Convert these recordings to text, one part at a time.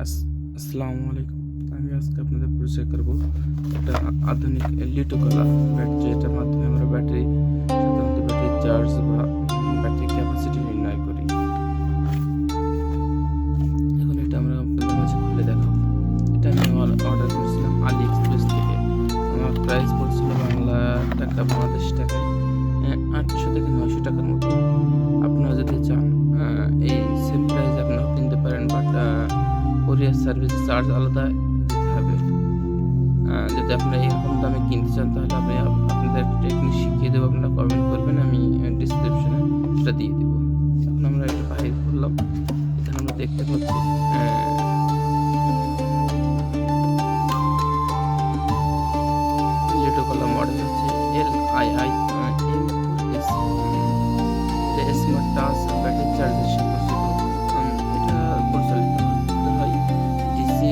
আসসালামু আলাইকুম। আমি আজকে আপনাদের পরিচয় করব একটা আধুনিক লিটো কলা ব্যাটারি, এটার মাধ্যমে আমরা সাধারণত ব্যাটারি চার্জ বা ব্যাটারি ক্যাপাসিটি নির্ণয় করি। এখন এটা আমরা আপনাদের মাঝে খুলে দেখাবো। এটা আমি অর্ডার করেছিলাম আলি এক্সপ্রেস থেকে। আমার প্রাইস পড়ছিল বাংলাদেশ টাকায় 800 থেকে 900 টাকার মতো। আপনারা যদি চান এই সেম প্রাইসে আপনারা কিনতে পারেন, বাট কোরিয়ার সার্ভিস চার্জ আলাদা দিতে হবে। যদি আপনারা এরকম দামে কিনতে চান তাহলে আমি আপনাদের টেকনিক শিখিয়ে দেবো। আপনারা কমেন্ট করবেন, আমি ডিসক্রিপশনে সেটা দিয়ে দেবো। এখন আমরা এটা বাহির করলাম। এখানে আমরা দেখতে পাচ্ছি লিটো কলা মডেল হচ্ছে LII M4S। এটা স্মার্ট টাচ ব্যাটারি চার্জের সাথে এটা পরিচালিত হয় ডিসি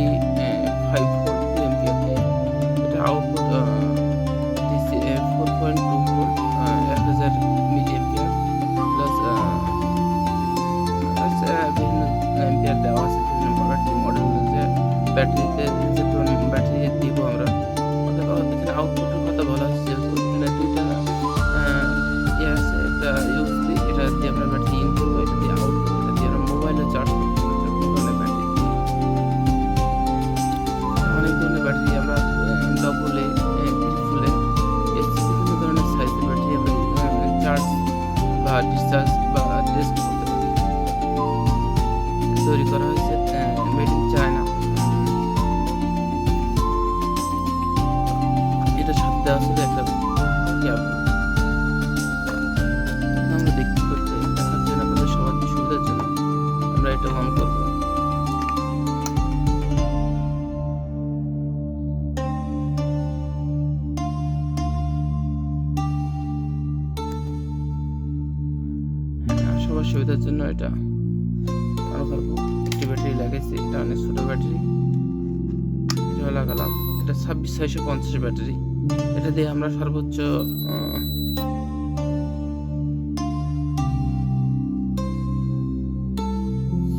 5 ভোল্ট 2 এম্পিয়ার দিয়ে। এটা output DC 4.2 volt 1000 milli ampere plus বিভিন্ন এম্পিয়ার দেওয়া আছে। বিভিন্ন ব্যাটারি মডেল অনুযায়ী ব্যাটারিতে যে ব্যাটারি দিব আমরা, এখানে আউটপুটের কথা বলা হচ্ছে। যেহেতু এখানে দুইটা আছে, একটা ইউএসবি, এটা দিয়ে আমরা ব্যাটারি ইন করবো, এটা দিয়ে আউটপুট, এটা দিয়ে আমরা মোবাইলে চার্জ করতে পারি। ব্যাটারি অনেক ধরনের ব্যাটারি আমরা ডবল ট্রিপল বিভিন্ন ধরনের সাইজের ব্যাটারি আমরা চার্জ বা ডিসচার্জ বা টেস্ট করতে পারি। তৈরি করা হয়েছে মেড ইন চায়না। এটা সাথে দেওয়া ছিল একটা কেবল। আমরা দেখতে পাচ্ছি, দেখার জন্য আপনাদের সবার সুবিধার জন্য আমরা এটা অন করবো। সবার সুবিধার জন্য এটা অন করবো। একটি ব্যাটারি লাগাইছি, এটা অনেক ছোট ব্যাটারি, এটা লাগালাম। এটা 26,650 ব্যাটারি। এটা দিয়ে আমরা সর্বোচ্চ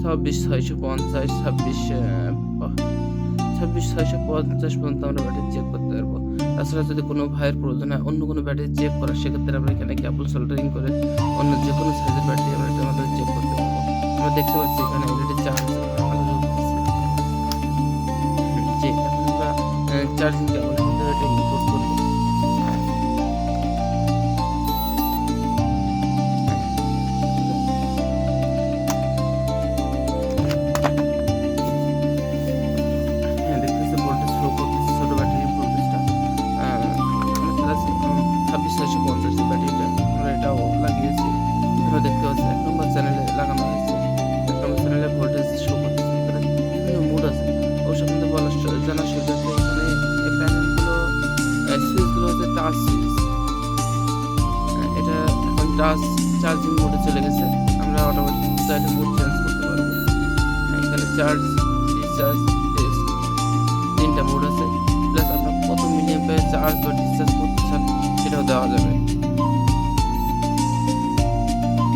26,650 পর্যন্ত আমরা ব্যাটারি চেক করতে পারবো। তাছাড়া যদি কোনো ভাইয়ের প্রয়োজন হয় অন্য কোনো ব্যাটারি চেক করার, সেক্ষেত্রে আমরা এখানে কেবল সোল্ডারিং করে অন্য যে কোনো সাইজের ব্যাটারি আমরা এটার মাধ্যমে চেক করতে পারবো। আমরা দেখতে পাচ্ছি এখানে অলরেডি চার্জ যে এখন আমরা চার্জিং কেবলের মধ্যে এটা ইনপুট করবো। দেখতে পাচ্ছি 1 নম্বর চ্যানেলে লাগানো হয়েছে। 1 নম্বর চ্যানেলে ভোল্টেজ শো করতেছে। এখানে বিভিন্ন মোড আছে, ওর সম্বন্ধে জানার সুবিধার্থে এখানে এই প্যানেলগুলো সুইচগুলো হচ্ছে টাচ সুইচ। এটা এখন টাচ চার্জিং মোডে চলে গেছে। আমরা অটোমেটিক চাইলে মোড চেঞ্জ করতে পারবো। এখানে চার্জ, ডিসচার্জ, টেস্ট 3টা মোড আছে। প্লাস আপনার কত মিলি অ্যাম্পিয়ার চার্জ বা ডিসচার্জ করতে চান সেটাও দেওয়া যাবে।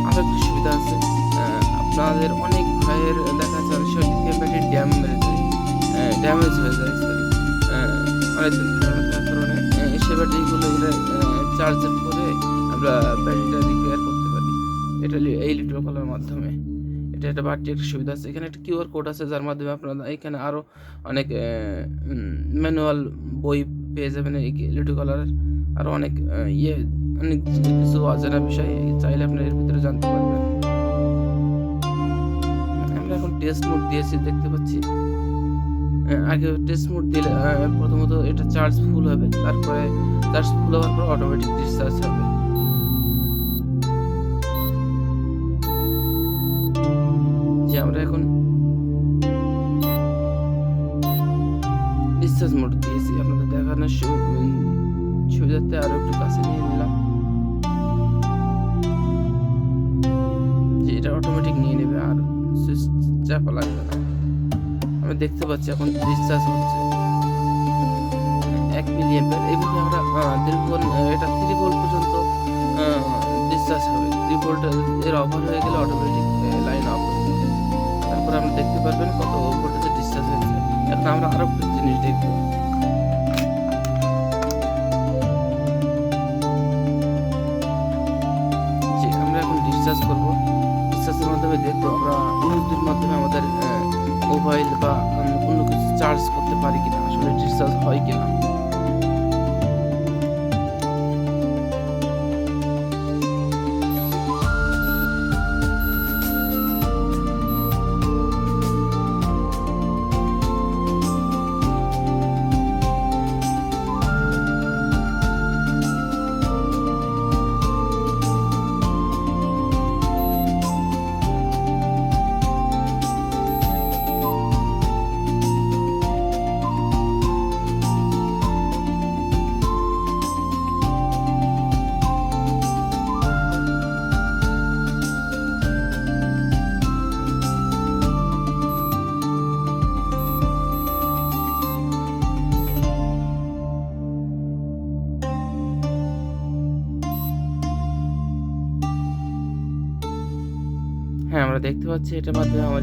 আরও একটা সুবিধা আছে, আপনাদের অনেক ভাইয়ের দেখা যাচ্ছে অনেক সময় লিথিয়াম ব্যাটারি ড্যামেজ হয়ে যায় অনেকদিন ফেরানো থাকার কারণে। সে ব্যাটারিগুলো চার্জের করে আমরা ব্যাটারিটা রিপেয়ার করতে পারি এটা এই লিটো কলার মাধ্যমে। এটা একটা বাড়তি একটা সুবিধা আছে। এখানে একটা QR কোড আছে, যার মাধ্যমে আপনারা এখানে আরও অনেক ম্যানুয়াল বই পেয়ে যাবেন। এই লিটো কলার আরও অনেক অনেক কিছু অজানা বিষয় চাইলে আপনার এর ভিতরে জানতে পারবেন। আমরা এখন টেস্ট মোড দিয়েছি, দেখতে পাচ্ছি। আগে টেস্ট মোড দিলে প্রথমত এটা চার্জ ফুল হবে, তারপরে চার্জ ফুল হওয়ার পর অটোমেটিক ডিসচার্জ হবে। যে আমরা এখন ডিসচার্জ মোড দিয়েছি, আপনাদের দেখানোর সুবিধার্থে আরো একটু কাছে নিয়ে নিলাম। যে এটা অটোমেটিক নিয়ে নেবে, আর সুইচ চাপা লাগবে না। আমরা দেখতে পাচ্ছি এখন ডিসচার্জ হচ্ছে 1 মিলি অ্যাম্পিয়ার। এইভাবে আমরা দীর্ঘক্ষণ এটা 3 ভোল্ট পর্যন্ত ডিসচার্জ হবে। 3 ভোল্ট এর ওভার হয়ে গেলে অটোমেটিক লাইন অফ হবে। তারপর আমরা দেখতে পারবেন কত ভোল্টেজে ডিসচার্জ এখন আমরা আরো একটা জিনিস দেখব। জি, আমরা এখন ডিসচার্জ করব। ডিসচার্জের মাধ্যমে দেখব আমরা ইউএসবির মাধ্যমে আমাদের মোবাইল বা অন্য কিছু চার্জ করতে পারি কিনা, আসলে ডিসচার্জ হয় কিনা। হ্যাঁ, আমরা দেখতে পাচ্ছি এটার মাধ্যমে আমার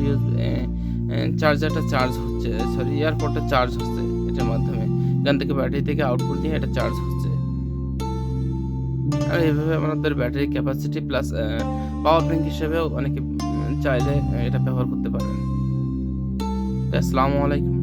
চার্জারটা চার্জ হচ্ছে, সরি এয়ারপডটা চার্জ হচ্ছে এটার মাধ্যমে। এখান থেকে ব্যাটারি থেকে আউটপুট দিয়ে এটা চার্জ হচ্ছে। আর এভাবে আমাদের battery capacity plus power bank হিসেবেও অনেকে চাইলে এটা ব্যবহার করতে পারেন। আসসালামু আলাইকুম।